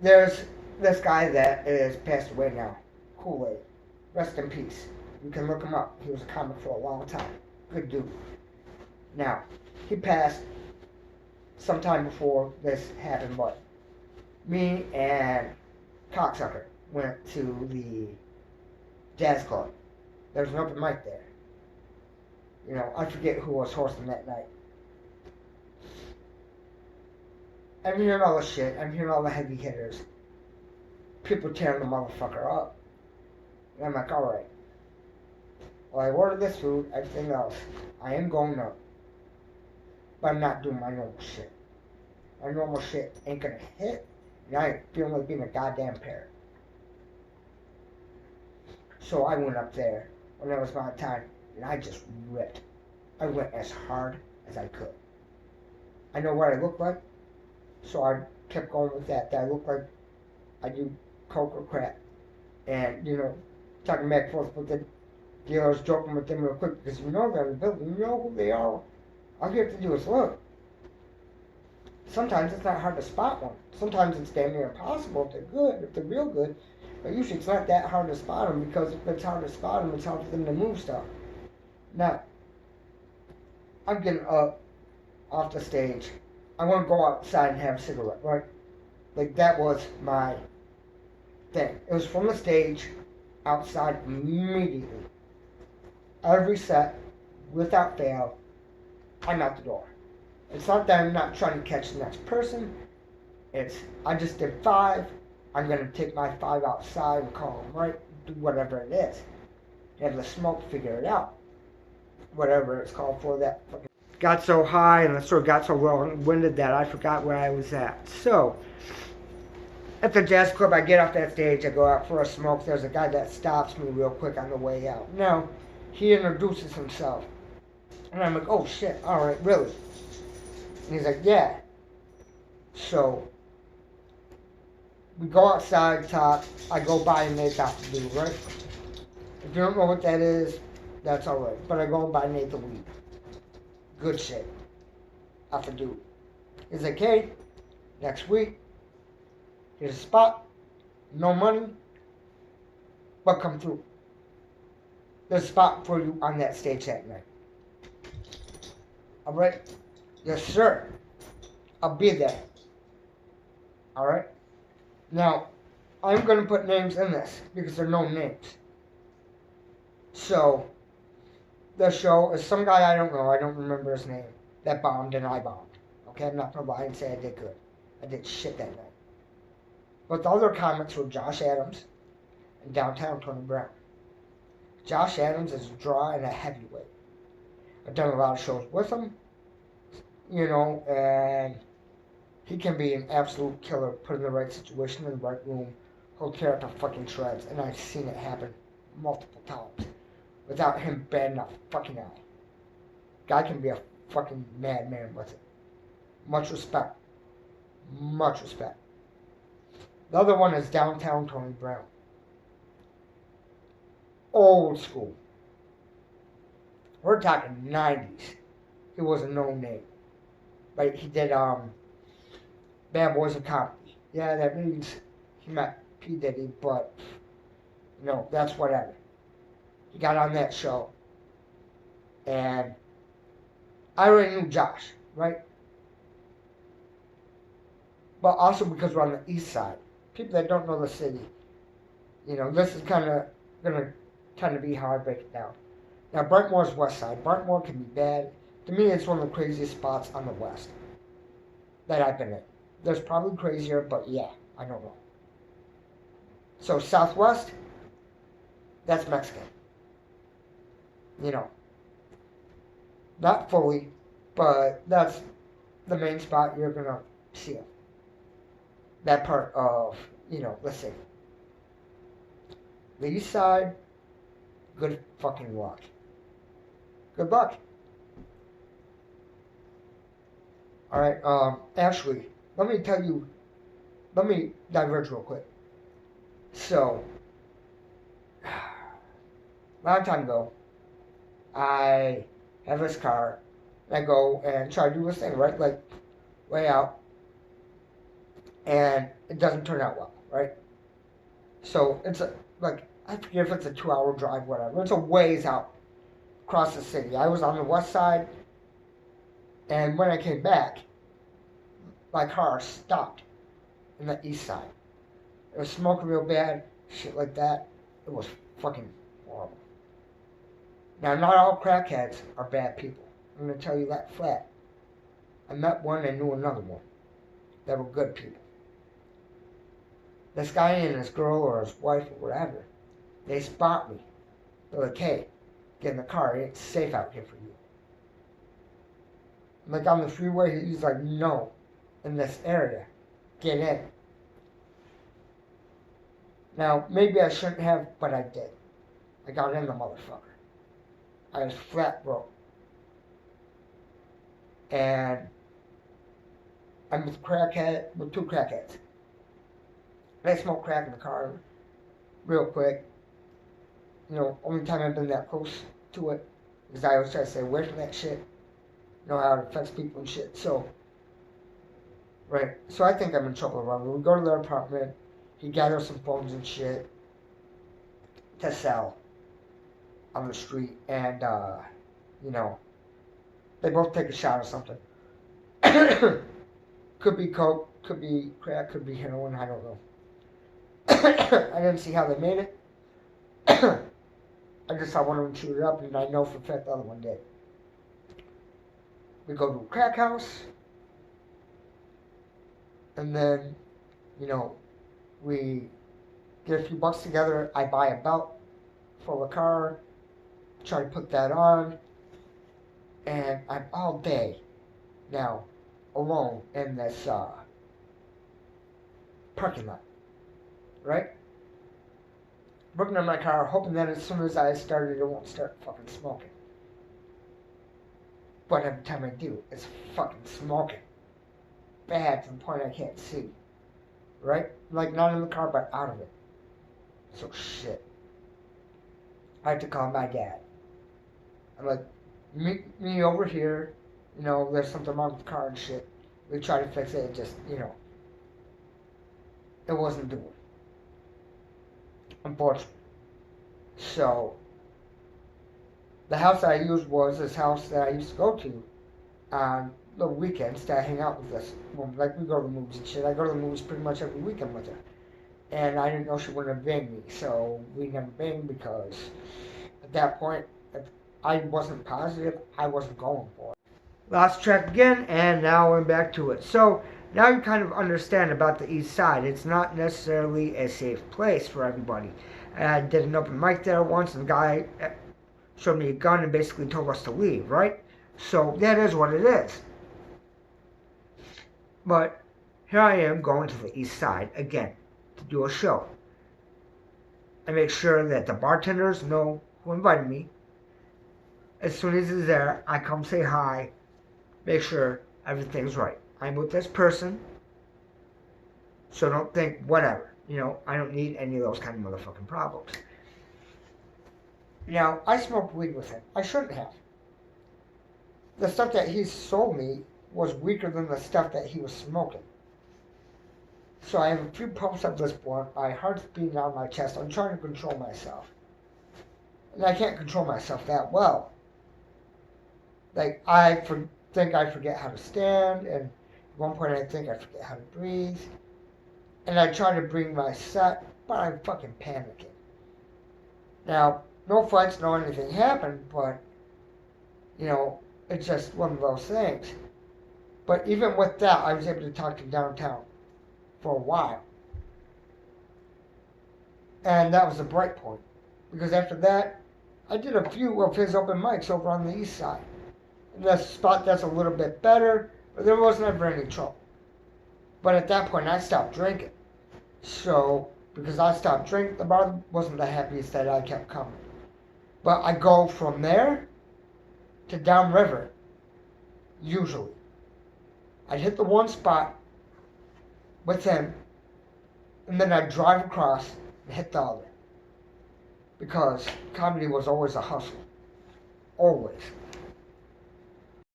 There's this guy that is passed away now, Kool-Aid. Rest in peace. You can look him up. He was a comic for a long time. Good dude. Now, he passed sometime before this happened, but me and Cocksucker went to the jazz club. There was an open mic there. I forget who was hosting that night. I'm hearing all the shit. I'm hearing all the heavy hitters. People tearing the motherfucker up. And I'm like, alright. Well, I ordered this food, everything else. I am going up. But I'm not doing my normal shit. My normal shit ain't gonna hit. And I ain't feeling like being a goddamn parrot. So I went up there when it was my time. And I just ripped. I went as hard as I could. I know what I look like. So I kept going with that. That I look like I do coke or crack. And, talking back and forth with the dealers, joking with them real quick because they're in the building. You know who they are. All you have to do is look. Sometimes it's not hard to spot one. Sometimes it's damn near impossible if they're good, if they're real good. But usually it's not that hard to spot them because if it's hard to spot them, it's hard for them to move stuff. Now, I'm getting up off the stage. I want to go outside and have a cigarette, right? Like, that was my thing. It was from the stage, outside immediately. Every set, without fail, I'm out the door. It's not that I'm not trying to catch the next person. It's, I just did 5. I'm going to take my 5 outside and call them right, do whatever it is. Have the smoke, figure it out. Whatever it's called for that. Got so high and the story got so long-winded that I forgot where I was at. So, at the jazz club, I get off that stage, I go out for a smoke. There's a guy that stops me real quick on the way out. Now, he introduces himself. And I'm like, oh shit, alright, really? And he's like, yeah. So, we go outside, talk. I go buy a Nate After Dude, right? If you don't know what that is, that's alright. But I go and buy Nate the weed. Good shit. After Dude. He's like, hey, next week, here's a spot. No money, but come through. There's a spot for you on that stage that night. Alright? Yes, sir. I'll be there. Alright? Now, I'm going to put names in this because there are no names. So, the show is some guy I don't know, I don't remember his name, that bombed and I bombed. Okay, I'm not going to lie and say I did good. I did shit that night. But the other comics were Josh Adams and Downtown Tony Brown. Josh Adams is a draw and a heavyweight. I've done a lot of shows with him, and he can be an absolute killer, put in the right situation, in the right room. He'll tear up the fucking shreds, and I've seen it happen multiple times without him batting a fucking eye. Guy can be a fucking madman with it. Much respect. Much respect. The other one is Downtown Tony Brown. Old school. We're talking 90s. He was a no name. Right? He did Bad Boys of Comedy. Yeah, that means he met P. Diddy, but that's whatever. He got on that show. And I already knew Josh, right? But also because we're on the east side. People that don't know the city, this is kind of going to be how I break it down. Now, Brightmoor's west side. Brightmoor can be bad. To me, it's one of the craziest spots on the west that I've been in. There's probably crazier, but yeah, I don't know. So, southwest, that's Mexican. Not fully, but that's the main spot you're going to see it. That part of, let's say, the east side, good fucking luck. Good luck. Alright, actually, let me diverge real quick. So, a long time ago, I have this car, and I go and try to do this thing, right? Like, way out. and it doesn't turn out well, right? So it's I forget if it's a 2 hour drive, whatever. It's a ways out across the city. I was on the west side, and when I came back, my car stopped in the east side. It was smoking real bad, shit like that. It was fucking horrible. Now, not all crackheads are bad people. I'm going to tell you that flat. I met one and knew another one that were good people. This guy and his girl or his wife or whatever, they spot me. They're like, hey, get in the car. It's safe out here for you. I'm like, on the freeway, he's like, no, in this area. Get in. Now, maybe I shouldn't have, but I did. I got in the motherfucker. I was flat broke. And I'm with two crackheads. They smoke crack in the car real quick. You know, only time I've been that close to it, because I always try to stay away from that shit. Know how it affects people and shit. So, right. So I think I'm in trouble around. We go to their apartment. He gathers some phones and shit to sell on the street, and you know, they both take a shot or something. Could be coke, could be crack, could be heroin. I don't know. I didn't see how they made it. I just saw one of them shoot it up, and I know for a fact the other one did. We go to a crack house, and then, you know, we get a few bucks together. I buy a belt for the car, try to put that on, and I'm all day now alone in this parking lot, right? Working on my car, hoping that as soon as I start it won't start fucking smoking. But every time I do, it's fucking smoking. Bad to the point I can't see. Right? Like, not in the car, but out of it. So, shit. I had to call my dad. I'm like, meet me over here. You know, there's something wrong with the car and shit. We tried to fix it, it just, you know, it wasn't doing. Unfortunately. So, the house that I used was this house that I used to go to on the weekends to hang out with this woman. Like, we go to the movies and shit. I go to the movies pretty much every weekend with her. And I didn't know she wouldn't have banged me, so we never banged because at that point, if I wasn't positive, I wasn't going for it. Lost track again, and now we're back to it. So, now you kind of understand about the East Side. It's not necessarily a safe place for everybody. I did an open mic there once, and the guy showed me a gun and basically told us to leave, right? So that is what it is. But here I am going to the East Side again to do a show. I make sure that the bartenders know who invited me. As soon as he's there, I come say hi, make sure everything's right. I'm with this person, so don't think whatever. You know, I don't need any of those kind of motherfucking problems. Now, I smoked weed with him. I shouldn't have. The stuff that he sold me was weaker than the stuff that he was smoking. So I have a few puffs of this blunt. My heart's beating out of my chest. I'm trying to control myself. And I can't control myself that well. Like, think I forget how to stand, and at one point I think I forget how to breathe. And I try to bring my set, but I'm fucking panicking. Now, no fights, no anything happened, but, you know, it's just one of those things. But even with that, I was able to talk to him downtown for a while. And that was a bright point. Because after that, I did a few of his open mics over on the East Side. And that's a spot that's a little bit better, but there was never any trouble. But at that point, I stopped drinking. So, because I stopped drinking, the bar wasn't the happiest that I kept coming. But I go from there to downriver, usually. I'd hit the one spot with him, and then I'd drive across and hit the other. Because comedy was always a hustle. Always.